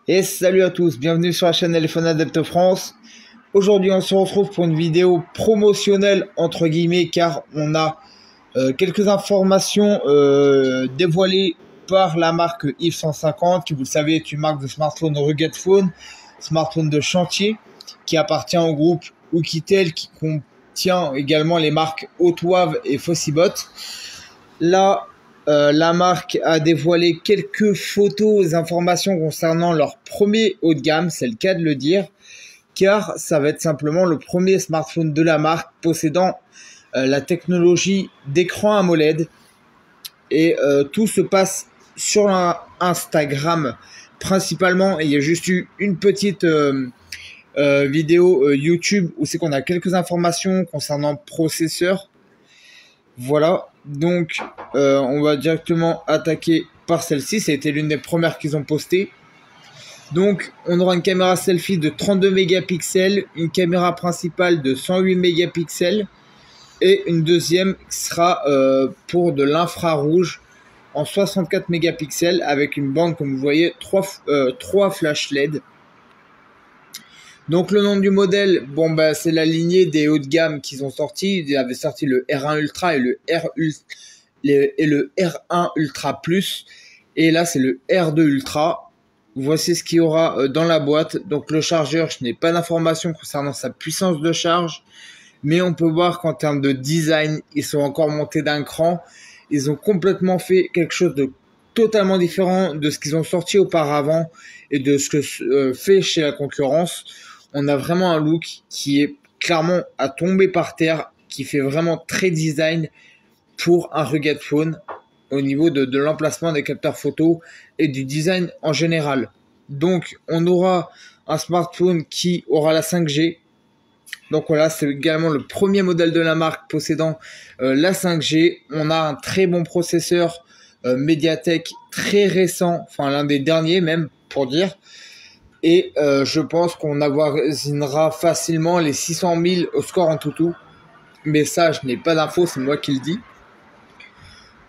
Et salut à tous, bienvenue sur la chaîne Téléphone Adepte France. Aujourd'hui on se retrouve pour une vidéo promotionnelle entre guillemets car on a quelques informations dévoilées par la marque If 150 qui, vous le savez, est une marque de smartphone rugged phone, smartphone de chantier qui appartient au groupe Oukitel, qui contient également les marques Autowave et Fossibot. Là, la marque a dévoilé quelques photos et informations concernant leur premier haut de gamme, c'est le cas de le dire, car ça va être simplement le premier smartphone de la marque possédant la technologie d'écran AMOLED. Et tout se passe sur Instagram principalement, et il y a juste eu une petite vidéo YouTube où c'est qu'on a quelques informations concernant le processeur. Voilà, donc on va directement attaquer par celle-ci. Ça a été l'une des premières qu'ils ont postées. Donc on aura une caméra selfie de 32 mégapixels, une caméra principale de 108 mégapixels et une deuxième qui sera pour de l'infrarouge en 64 mégapixels avec une bande, comme vous voyez, 3 flash LED. Donc le nom du modèle, c'est la lignée des hauts de gamme qu'ils ont sorti. Ils avaient sorti le R1 Ultra et le R1 Ultra Plus. Et là c'est le R2 Ultra. Voici ce qu'il y aura dans la boîte. Donc le chargeur, je n'ai pas d'informations concernant sa puissance de charge. Mais on peut voir qu'en termes de design, ils sont encore montés d'un cran. Ils ont complètement fait quelque chose de totalement différent de ce qu'ils ont sorti auparavant et de ce que fait chez la concurrence. On a vraiment un look qui est clairement à tomber par terre, qui fait vraiment très design pour un rugged phone au niveau de l'emplacement des capteurs photo et du design en général. Donc on aura un smartphone qui aura la 5G. Donc voilà, c'est également le premier modèle de la marque possédant la 5G. On a un très bon processeur Mediatek très récent, enfin l'un des derniers même pour dire. Et je pense qu'on avoisinera facilement les 600 000 au score en toutou. Mais ça, je n'ai pas d'infos, c'est moi qui le dis.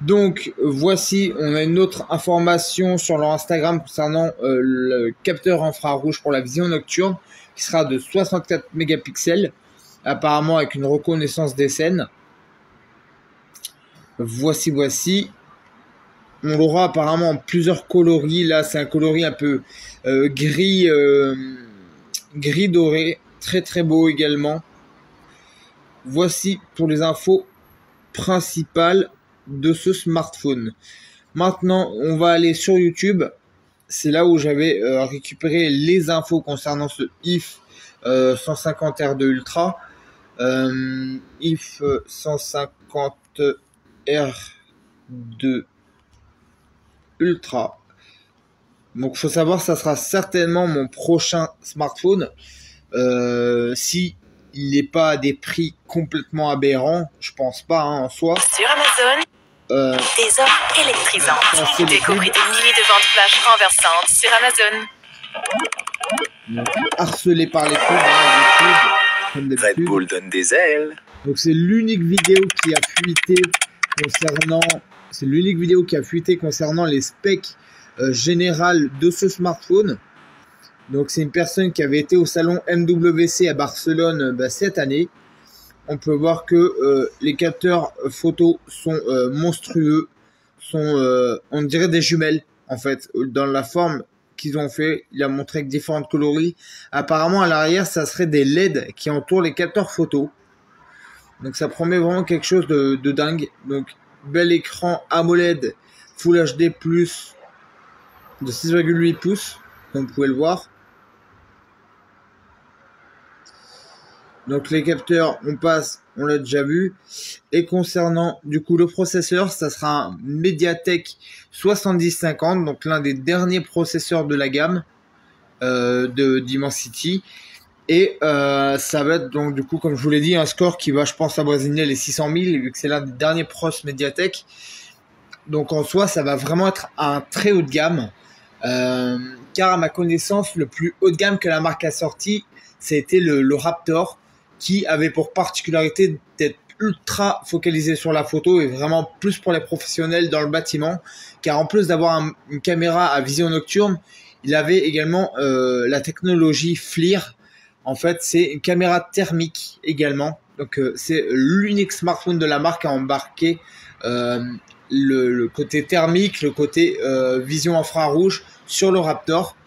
Donc voici, on a une autre information sur leur Instagram concernant le capteur infrarouge pour la vision nocturne, qui sera de 64 mégapixels, apparemment avec une reconnaissance des scènes. Voici. On l'aura apparemment en plusieurs coloris. Là, c'est un coloris un peu gris doré, très très beau également. Voici pour les infos principales de ce smartphone. Maintenant, on va aller sur YouTube. C'est là où j'avais récupéré les infos concernant ce If 150 R2 Ultra. If 150 R2 Ultra. Donc, faut savoir, ça sera certainement mon prochain smartphone. Si il n'est pas à des prix complètement aberrants, je pense pas en soi. Sur Amazon, des offres électrisantes. Découvrez des milliers de ventes flash renversantes sur Amazon. Donc, harcelé par les pubs, comme d'habitude. Red Bull donne des ailes. Donc c'est l'unique vidéo qui a fuité concernant les specs générales de ce smartphone. Donc c'est une personne qui avait été au salon MWC à Barcelone cette année. On peut voir que les capteurs photo sont monstrueux, on dirait des jumelles en fait, dans la forme qu'ils ont fait. Il a montré avec différentes coloris. Apparemment à l'arrière ça serait des LED qui entourent les capteurs photo. Donc ça promet vraiment quelque chose de dingue. Donc bel écran AMOLED Full HD+, de 6,8 pouces, comme vous pouvez le voir. Donc les capteurs, on l'a déjà vu. Et concernant du coup le processeur, ça sera un Mediatek 7050, donc l'un des derniers processeurs de la gamme de Dimensity. Et ça va être donc du coup, comme je vous l'ai dit, un score qui va, je pense, avoisiner les 600 000 vu que c'est l'un des derniers pros Mediatek. Donc en soi, ça va vraiment être un très haut de gamme. Car à ma connaissance, le plus haut de gamme que la marque a sorti, c'était le Raptor, qui avait pour particularité d'être ultra focalisé sur la photo et vraiment plus pour les professionnels dans le bâtiment, car en plus d'avoir une caméra à vision nocturne, Il avait également la technologie FLIR. En fait, c'est une caméra thermique également. Donc, c'est l'unique smartphone de la marque à embarquer le côté thermique, le côté vision infrarouge sur le Raptor.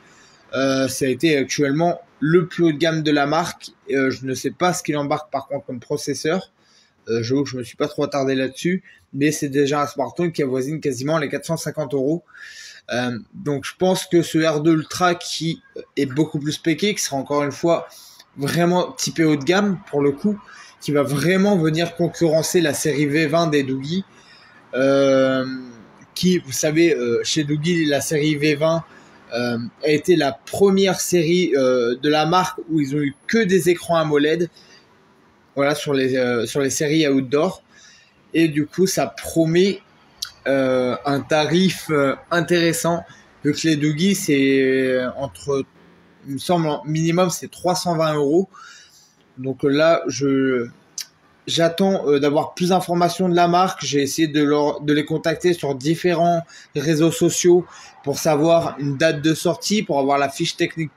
Ça a été actuellement le plus haut de gamme de la marque. Je ne sais pas ce qu'il embarque par contre comme processeur. J'avoue que je me suis pas trop attardé là-dessus, mais c'est déjà un smartphone qui avoisine quasiment les 450 €. Donc je pense que ce R2 Ultra qui est beaucoup plus spéqué, qui sera encore une fois vraiment typé haut de gamme pour le coup, qui va vraiment venir concurrencer la série V20 des Doogee, qui, vous savez, chez Doogee, la série V20 a été la première série de la marque où ils ont eu que des écrans AMOLED, voilà, sur les séries outdoor, et du coup ça promet un tarif intéressant, vu que les Doogee c'est entre, il me semble, minimum c'est 320 €. Donc là j'attends d'avoir plus d'informations de la marque. J'ai essayé de les contacter sur différents réseaux sociaux pour savoir une date de sortie, pour avoir la fiche technique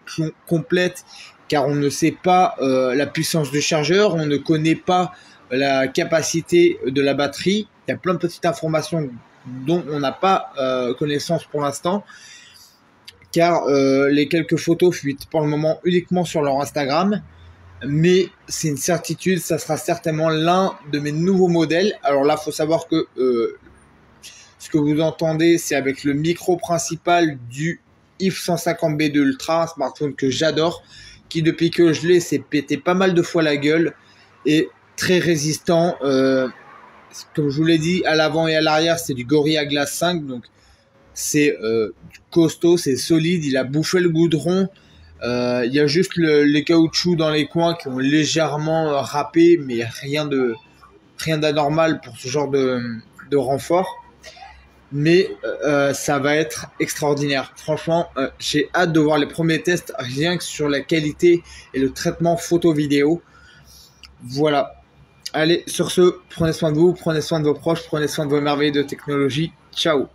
complète, car on ne sait pas la puissance du chargeur, on ne connaît pas la capacité de la batterie. Il y a plein de petites informations dont on n'a pas connaissance pour l'instant, car les quelques photos fuitent pour le moment uniquement sur leur Instagram. Mais c'est une certitude, ça sera certainement l'un de mes nouveaux modèles. Alors là, faut savoir que ce que vous entendez, c'est avec le micro principal du IF 150B de Ultra, un smartphone que j'adore, qui depuis que je l'ai s'est pété pas mal de fois la gueule, et très résistant. Comme je vous l'ai dit, à l'avant et à l'arrière, c'est du Gorilla Glass 5, donc c'est costaud, c'est solide, il a bouffé le goudron. Il y a juste les caoutchoucs dans les coins qui ont légèrement râpé, mais rien d'anormal pour ce genre de renfort. Mais ça va être extraordinaire. Franchement, j'ai hâte de voir les premiers tests, rien que sur la qualité et le traitement photo-vidéo. Voilà. Allez, sur ce, prenez soin de vous, prenez soin de vos proches, prenez soin de vos merveilles de technologie. Ciao.